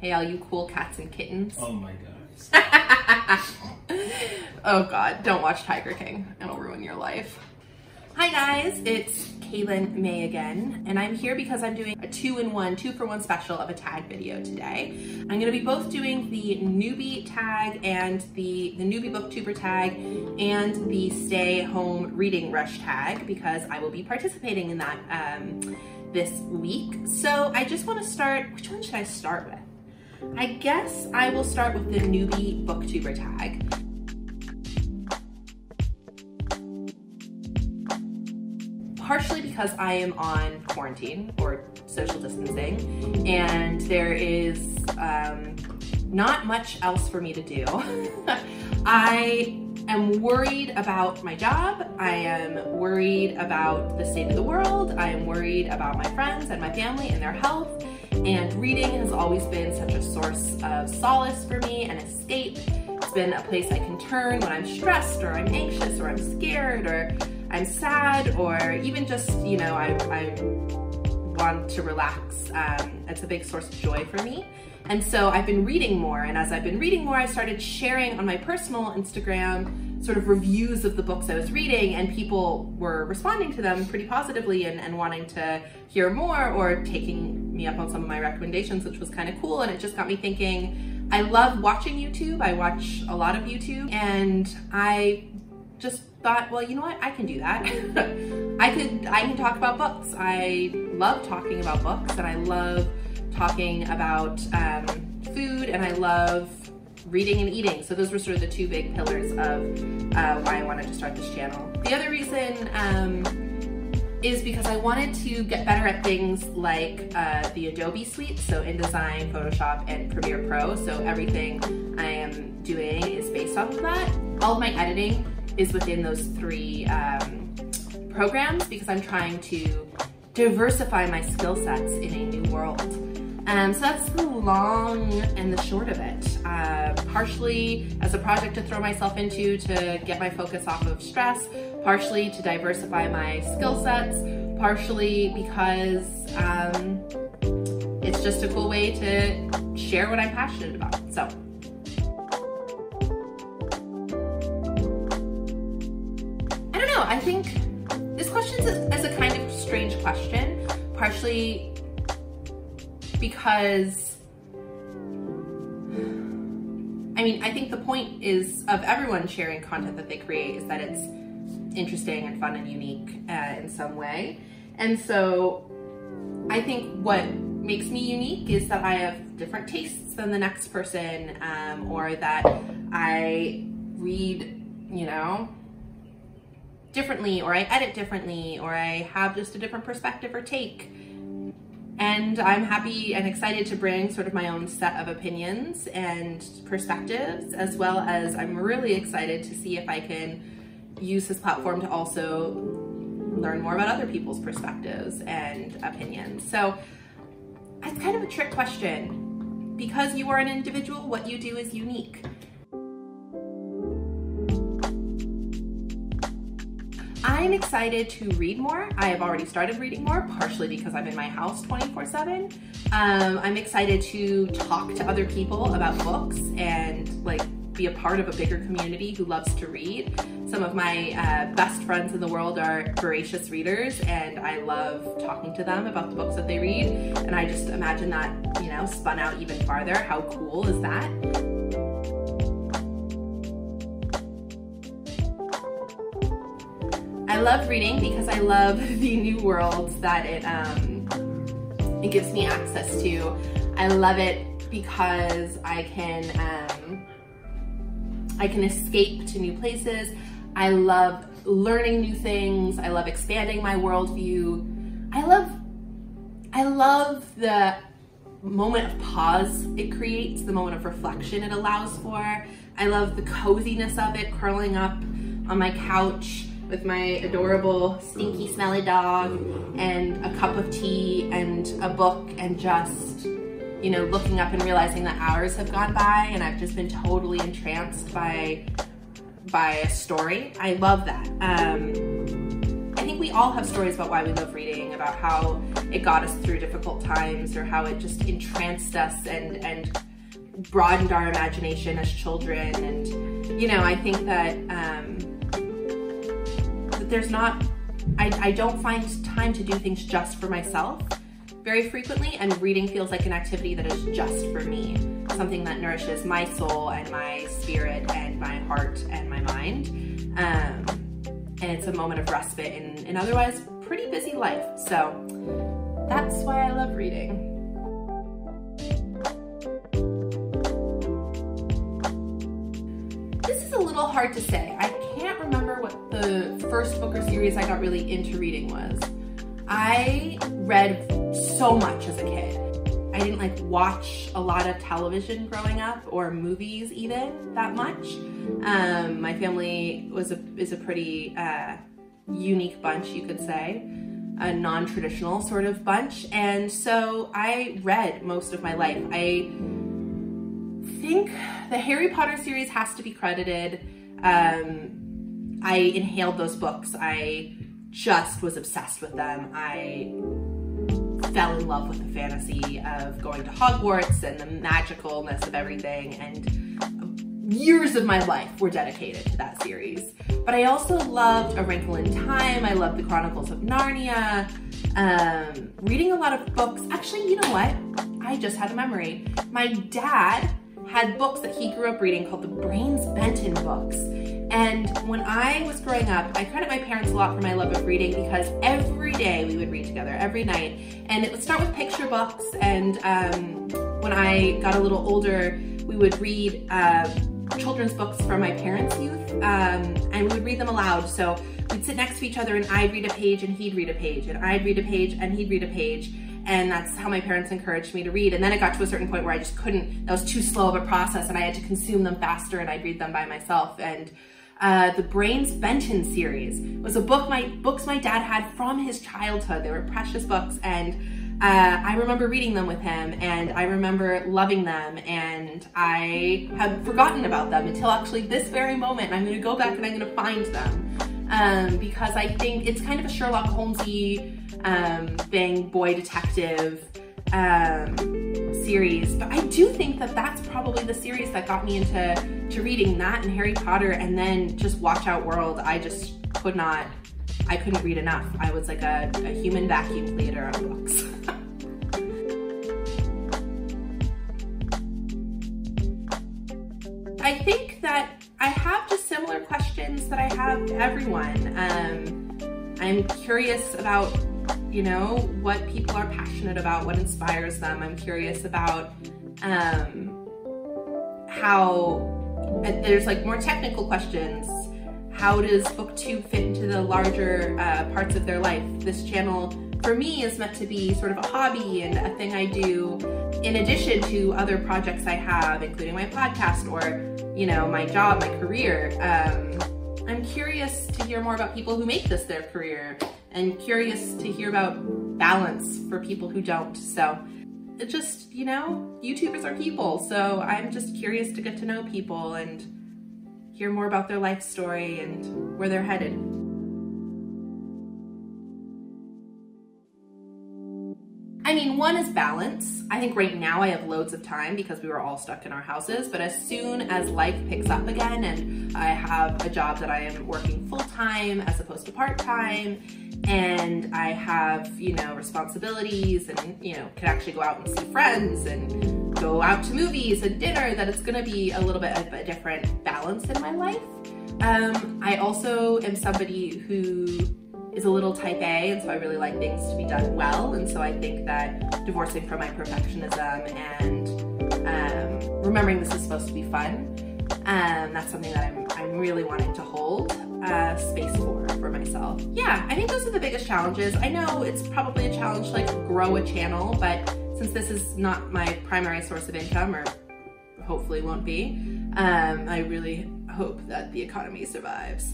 Hey, all you cool cats and kittens. Oh my gosh. Oh God, don't watch Tiger King. It'll ruin your life. Hi guys, it's Kaylin May again, and I'm here because I'm doing a 2-for-1 special of a tag video today. I'm gonna be both doing the newbie tag and the newbie booktuber tag and the stay home reading rush tag because I will be participating in that this week. So I just wanna start, which one should I start with? I guess I will start with the newbie booktuber tag. Partially because I am on quarantine or social distancing and there is not much else for me to do. I am worried about my job. I am worried about the state of the world. I am worried about my friends and my family and their health. And reading has always been such a source of solace for me and escape. It's been a place I can turn when I'm stressed or I'm anxious or I'm scared or I'm sad or even just, you know, I want to relax. It's a big source of joy for me. And so I've been reading more, and as I've been reading more, I started sharing on my personal Instagram sort of reviews of the books I was reading, and people were responding to them pretty positively and wanting to hear more or taking me up on some of my recommendations, which was kind of cool. And it just got me thinking, I love watching YouTube. I watch a lot of YouTube, and I just thought, well, you know what? I can do that. I can talk about books. I love talking about books, and I love talking about food, and I love reading and eating. So those were sort of the two big pillars of why I wanted to start this channel. The other reason is because I wanted to get better at things like the Adobe suite, so InDesign, Photoshop, and Premiere Pro. So everything I am doing is based off of that. All of my editing is within those three programs because I'm trying to diversify my skill sets in a new world. So that's the long and the short of it. Partially as a project to throw myself into to get my focus off of stress, partially to diversify my skill sets, partially because it's just a cool way to share what I'm passionate about. So. I think this question is a kind of strange question, partially because, I mean, I think the point is of everyone sharing content that they create is that it's interesting and fun and unique in some way. And so I think what makes me unique is that I have different tastes than the next person, or that I read, you know, differently, or I edit differently, or I have just a different perspective or take. And I'm happy and excited to bring sort of my own set of opinions and perspectives, as well as I'm really excited to see if I can use this platform to also learn more about other people's perspectives and opinions. So it's kind of a trick question. Because you are an individual, what you do is unique. I'm excited to read more. I have already started reading more, partially because I'm in my house 24/7. I'm excited to talk to other people about books and like be a part of a bigger community who loves to read. Some of my best friends in the world are voracious readers, and I love talking to them about the books that they read. And I just imagine that, you know, spun out even farther. How cool is that? I love reading because I love the new worlds that it gives me access to. I love it because I can escape to new places. I love learning new things. I love expanding my worldview. I love the moment of pause it creates, the moment of reflection it allows for. I love the coziness of it, curling up on my couch with my adorable, stinky, smelly dog and a cup of tea and a book, and just, you know, looking up and realizing that hours have gone by and I've just been totally entranced by a story. I love that. I think we we all have stories about why we love reading, about how it got us through difficult times, or how it just entranced us and broadened our imagination as children. And, you know, I think that, that there's not, I don't find time to do things just for myself very frequently, and reading feels like an activity that is just for me, something that nourishes my soul and my spirit and my heart and my mind. And it's a moment of respite in an otherwise pretty busy life. So that's why I love reading. This is a little hard to say. I can't remember what the first book or series I got really into reading was. I read so much as a kid. I didn't like watch a lot of television growing up, or movies even that much. My family is a pretty unique bunch, you could say, a non-traditional sort of bunch, and so I read most of my life. I think the Harry Potter series has to be credited. I inhaled those books. I just was obsessed with them. I fell in love with the fantasy of going to Hogwarts and the magicalness of everything, and years of my life were dedicated to that series. But I also loved A Wrinkle in Time. I loved the Chronicles of Narnia. Reading a lot of books. Actually, you know what? I just had a memory. My dad had books that he grew up reading called the Benton books. And when I was growing up, I credit my parents a lot for my love of reading, because every day we would read together, every night. And it would start with picture books, and when I got a little older, we would read children's books from my parents' youth, and we would read them aloud. So we'd sit next to each other, and I'd read a page and he'd read a page, and I'd read a page and he'd read a page. And that's how my parents encouraged me to read. And then it got to a certain point where I just couldn't, that was too slow of a process, and I had to consume them faster, and I'd read them by myself. And the Benton series was books my dad had from his childhood. They were precious books, and I remember reading them with him, and I remember loving them, and I had forgotten about them until actually this very moment. I'm going to go back and I'm going to find them, because I think it's kind of a Sherlock Holmesy thing, boy detective series. But I do think that that's probably the series that got me into reading that, and Harry Potter, and then just Watch Out World. I just I couldn't read enough. I was like a human vacuum cleaner of books. I think that I have just similar questions that I have to everyone. I'm curious about, you know, what people are passionate about, what inspires them. I'm curious about how, there's like more technical questions. How does booktube fit into the larger parts of their life? This channel, for me, is meant to be sort of a hobby and a thing I do in addition to other projects I have, including my podcast or, you know, my job, my career. I'm curious to hear more about people who make this their career, and curious to hear about balance for people who don't. So it just, you know, YouTubers are people. So I'm just curious to get to know people and hear more about their life story and where they're headed. I mean, one is balance. I think right now I have loads of time because we were all stuck in our houses, but as soon as life picks up again and I have a job that I am working full-time as opposed to part-time, and I have, you know, responsibilities and, you know, can actually go out and see friends and go out to movies and dinner, that it's gonna be a little bit of a different balance in my life. I also am somebody who is a little type A, and so I really like things to be done well, and so I think that divorcing from my perfectionism and remembering this is supposed to be fun, that's something that I'm really wanting to hold space for myself. Yeah, I think those are the biggest challenges. I know it's probably a challenge to like grow a channel, but since this is not my primary source of income, or hopefully won't be, I really hope that the economy survives.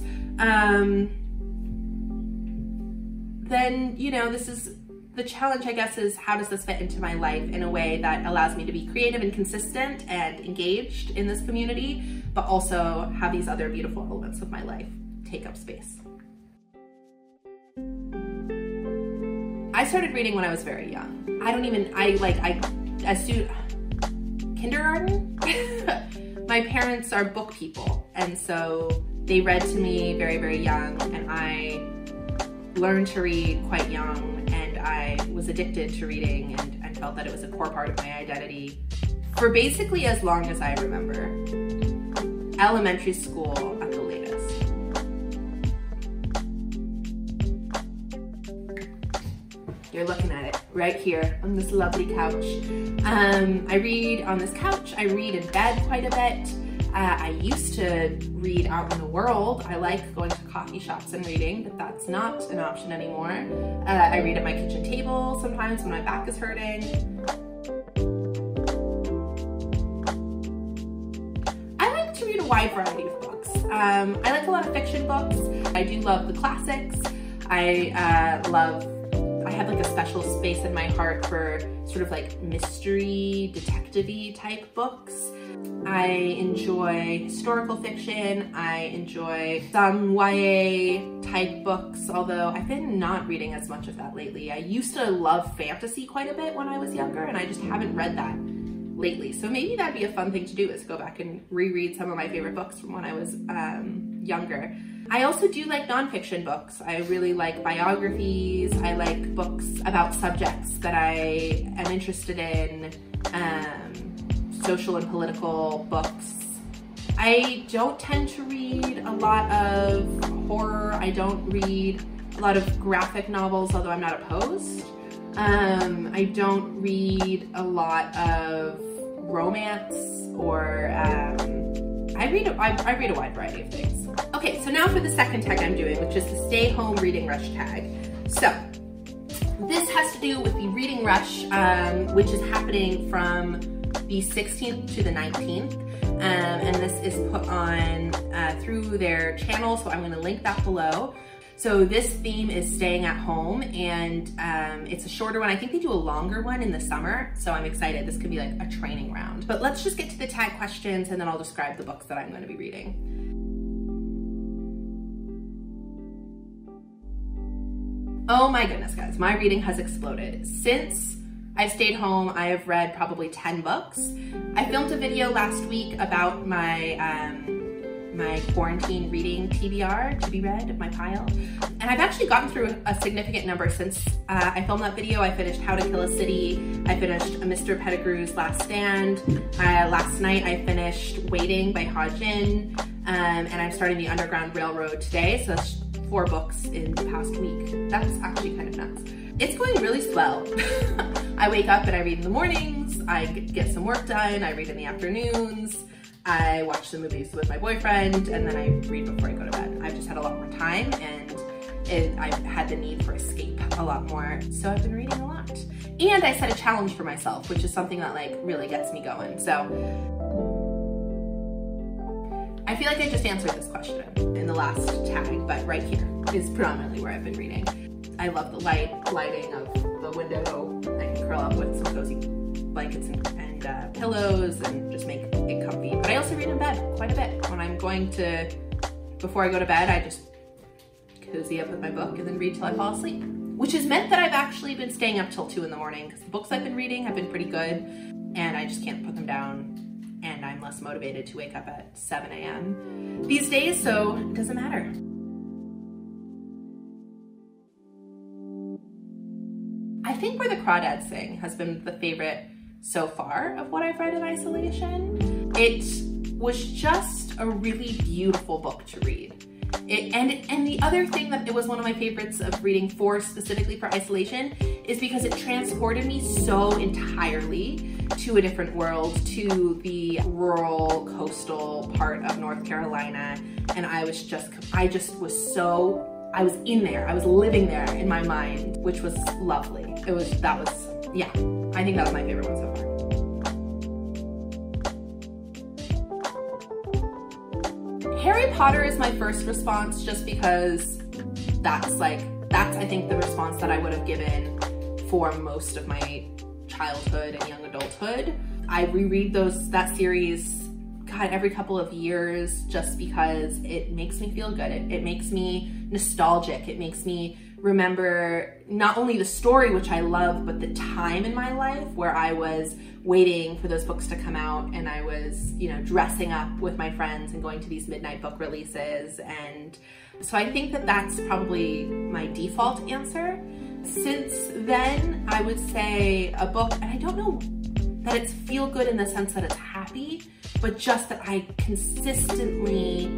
Then, you know, this is the challenge, I guess, is how does this fit into my life in a way that allows me to be creative and consistent and engaged in this community, but also have these other beautiful elements of my life take up space. I started reading when I was very young. Kindergarten? My parents are book people, and so they read to me very, very young, and I learned to read quite young, and I was addicted to reading and felt that it was a core part of my identity for basically as long as I remember. Elementary school at the latest. You're looking at it right here on this lovely couch. I read on this couch. I read in bed quite a bit. I used to read out in the world. I like going to coffee shops and reading, but that's not an option anymore. I read at my kitchen table sometimes when my back is hurting. I like to read a wide variety of books. I like a lot of fiction books. I do love the classics. I have like a special space in my heart for sort of like mystery, detective-y type books. I enjoy historical fiction. I enjoy some YA type books, although I've been not reading as much of that lately. I used to love fantasy quite a bit when I was younger, and I just haven't read that lately. So maybe that'd be a fun thing to do, is go back and reread some of my favorite books from when I was younger. I also do like nonfiction books. I really like biographies. I like books about subjects that I am interested in, social and political books. I don't tend to read a lot of horror. I don't read a lot of graphic novels, although I'm not opposed. I don't read a lot of romance or I read a wide variety of things. Okay, so now for the second tag I'm doing, which is the Stay Home Reading Rush tag. So this has to do with the Reading Rush, which is happening from the 16th to the 19th. And this is put on through their channel, so I'm gonna link that below. So this theme is staying at home, and it's a shorter one. I think they do a longer one in the summer, so I'm excited. This could be like a training round. But let's just get to the tag questions, and then I'll describe the books that I'm gonna be reading. Oh my goodness, guys, my reading has exploded. Since I've stayed home, I have read probably 10 books. I filmed a video last week about my my quarantine reading TBR, to be read, my pile. And I've actually gotten through a significant number since I filmed that video. I finished How to Kill a City. I finished Mr. Pettigrew's Last Stand. Last night I finished Waiting by Ha Jin. And I'm starting the Underground Railroad today. So that's 4 books in the past week. That's actually kind of nuts. It's going really swell. I wake up and I read in the mornings. I get some work done. I read in the afternoons. I watch the movies with my boyfriend, and then I read before I go to bed. I've just had a lot more time, and I've had the need for escape a lot more, so I've been reading a lot. And I set a challenge for myself, which is something that like really gets me going. So I feel like I just answered this question in the last tag, but right here is predominantly where I've been reading. I love the lighting of the window. I can curl up with some cozy blankets and pillows and just make it comfy. But I also read in bed quite a bit. Before I go to bed, I just cozy up with my book and then read till I fall asleep. Which has meant that I've actually been staying up till 2 in the morning because the books I've been reading have been pretty good, and I just can't put them down, and I'm less motivated to wake up at 7 a.m. these days, so it doesn't matter. I think Where the Crawdads Sing has been the favorite so far of what I've read in isolation. It was just a really beautiful book to read. And the other thing that it was one of my favorites of reading specifically for isolation is because it transported me so entirely to a different world, to the rural coastal part of North Carolina. And I was in there, I was living there in my mind, which was lovely. Yeah, I think that was my favorite one so far. Harry Potter is my first response, just because that's I think the response that I would have given for most of my childhood and young adulthood. I reread that series, God, every couple of years, just because it makes me feel good. It makes me nostalgic. It makes me remember not only the story, which I love, but the time in my life where I was waiting for those books to come out, and I was, you know, dressing up with my friends and going to these midnight book releases. And so I think that that's probably my default answer. Since then, I would say a book, and I don't know that it's feel good in the sense that it's happy, but just that I consistently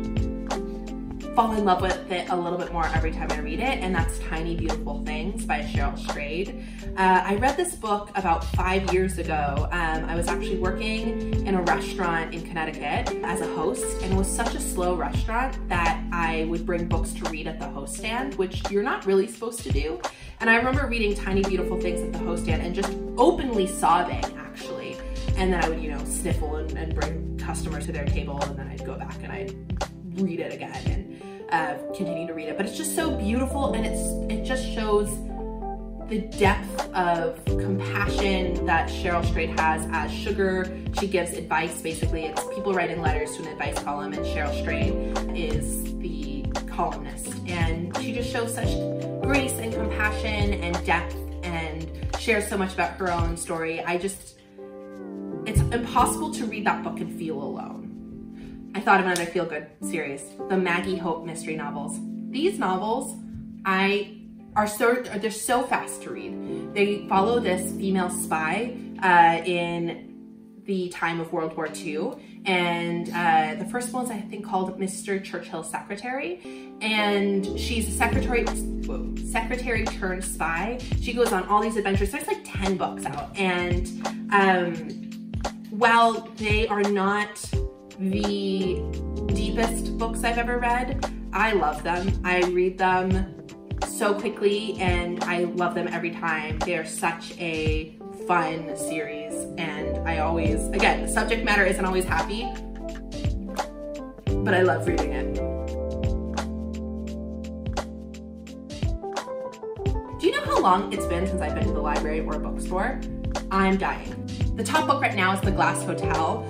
fall in love with it a little bit more every time I read it, and that's Tiny Beautiful Things by Cheryl Strayed. I read this book about 5 years ago. I was actually working in a restaurant in Connecticut as a host, and it was such a slow restaurant that I would bring books to read at the host stand, which you're not really supposed to do. And I remember reading Tiny Beautiful Things at the host stand and just openly sobbing, actually. And then I would, you know, sniffle and bring customers to their table, and then I'd go back and I'd read it again and continue to read it. But it's just so beautiful, and it just shows the depth of compassion that Cheryl Strayed has as Sugar. She gives advice, basically. It's people writing letters to an advice column, and Cheryl Strayed is the columnist. And she just shows such grace and compassion and depth and shares so much about her own story. It's impossible to read that book and feel alone. I thought of another feel-good series, the Maggie Hope mystery novels. These novels, they're so fast to read. They follow this female spy in the time of World War II, and the first one's, I think, called Mr. Churchill's Secretary, and she's a secretary turned spy. She goes on all these adventures. There's like 10 books out, and while they are not the deepest books I've ever read, I love them. I read them so quickly, and I love them every time. They are such a fun series, and I always, again, the subject matter isn't always happy, but I love reading it. Do you know how long it's been since I've been to the library or a bookstore? I'm dying. The top book right now is The Glass Hotel,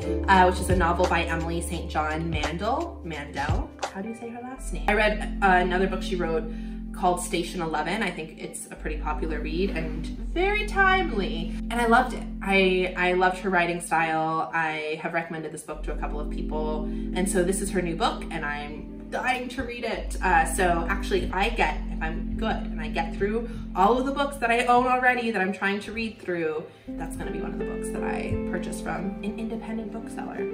which is a novel by Emily St. John Mandel. How do you say her last name? I read another book she wrote called Station 11. I think it's a pretty popular read and very timely, and I loved it. I loved her writing style. I have recommended this book to a couple of people, and so this is her new book, and I'm dying to read it. So actually, if I'm good and I get through all of the books that I own already that I'm trying to read through, that's gonna be one of the books that I purchase from an independent bookseller.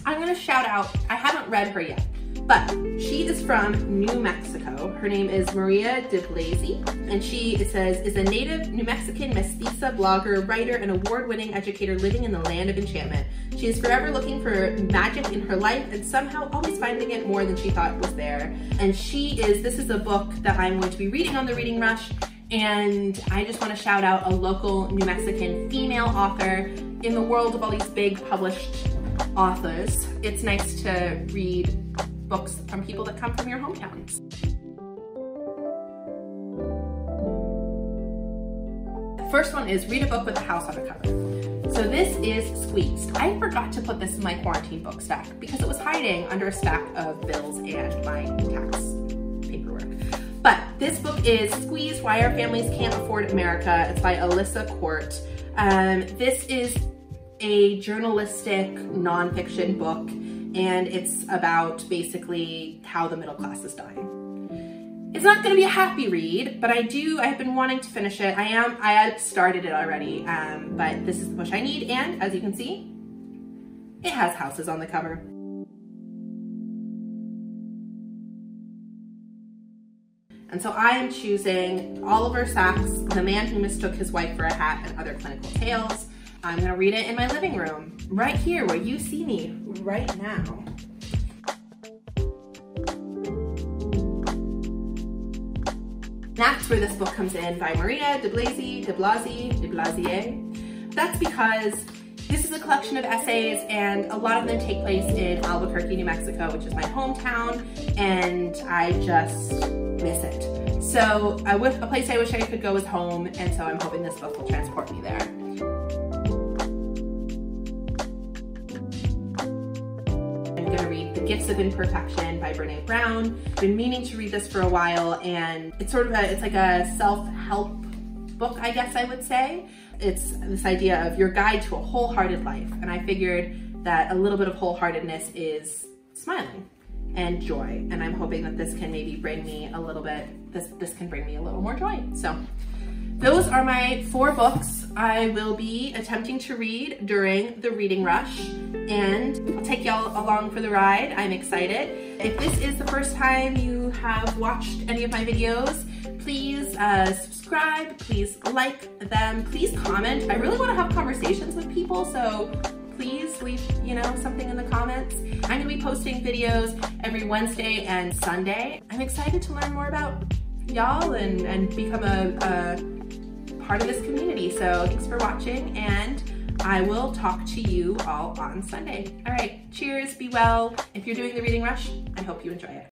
I'm gonna shout out, I haven't read her yet, but she is from New Mexico. Her name is Maria deblassie, and it says, is a native New Mexican mestiza blogger, writer, and award-winning educator living in the land of enchantment. She is forever looking for magic in her life and somehow always finding it more than she thought was there. And this is a book that I'm going to be reading on the Reading Rush, and I just want to shout out a local New Mexican female author. In the world of all these big published authors, it's nice to read books from people that come from your hometowns. The first one is read a book with a house on the cover. So this is Squeezed. I forgot to put this in my quarantine book stack because it was hiding under a stack of bills and my tax paperwork. But this book is Squeezed, Why Our Families Can't Afford America. It's by Alissa Quart. This is a journalistic nonfiction book, and it's about basically how the middle class is dying. It's not going to be a happy read, but I have been wanting to finish it. I had started it already, but this is the push I need, and as you can see, it has houses on the cover. And so I am choosing Oliver Sacks' The Man Who Mistook His Wife for a Hat and Other Clinical Tales. I'm gonna read it in my living room, right here where you see me right now. That's where this book comes in, by Maria deblassie. That's because this is a collection of essays, and a lot of them take place in Albuquerque, New Mexico, which is my hometown, and I just miss it. So a place I wish I could go is home, and so I'm hoping this book will transport me there. I'm gonna read The Gifts of Imperfection by Brene Brown. Been meaning to read this for a while, and it's sort of it's like a self-help book, I guess I would say. It's this idea of your guide to a wholehearted life, and I figured that a little bit of wholeheartedness is smiling and joy, and I'm hoping that this can maybe bring me a little bit, this can bring me a little more joy. So those are my 4 books I will be attempting to read during the reading rush, and I'll take y'all along for the ride. I'm excited. If this is the first time you have watched any of my videos, please subscribe, please like them, please comment. I really want to have conversations with people, so please leave, something in the comments. I'm gonna be posting videos every Wednesday and Sunday. I'm excited to learn more about y'all and become a part of this community. So thanks for watching, and I will talk to you all on Sunday. All right, cheers, be well. If you're doing the reading rush, I hope you enjoy it.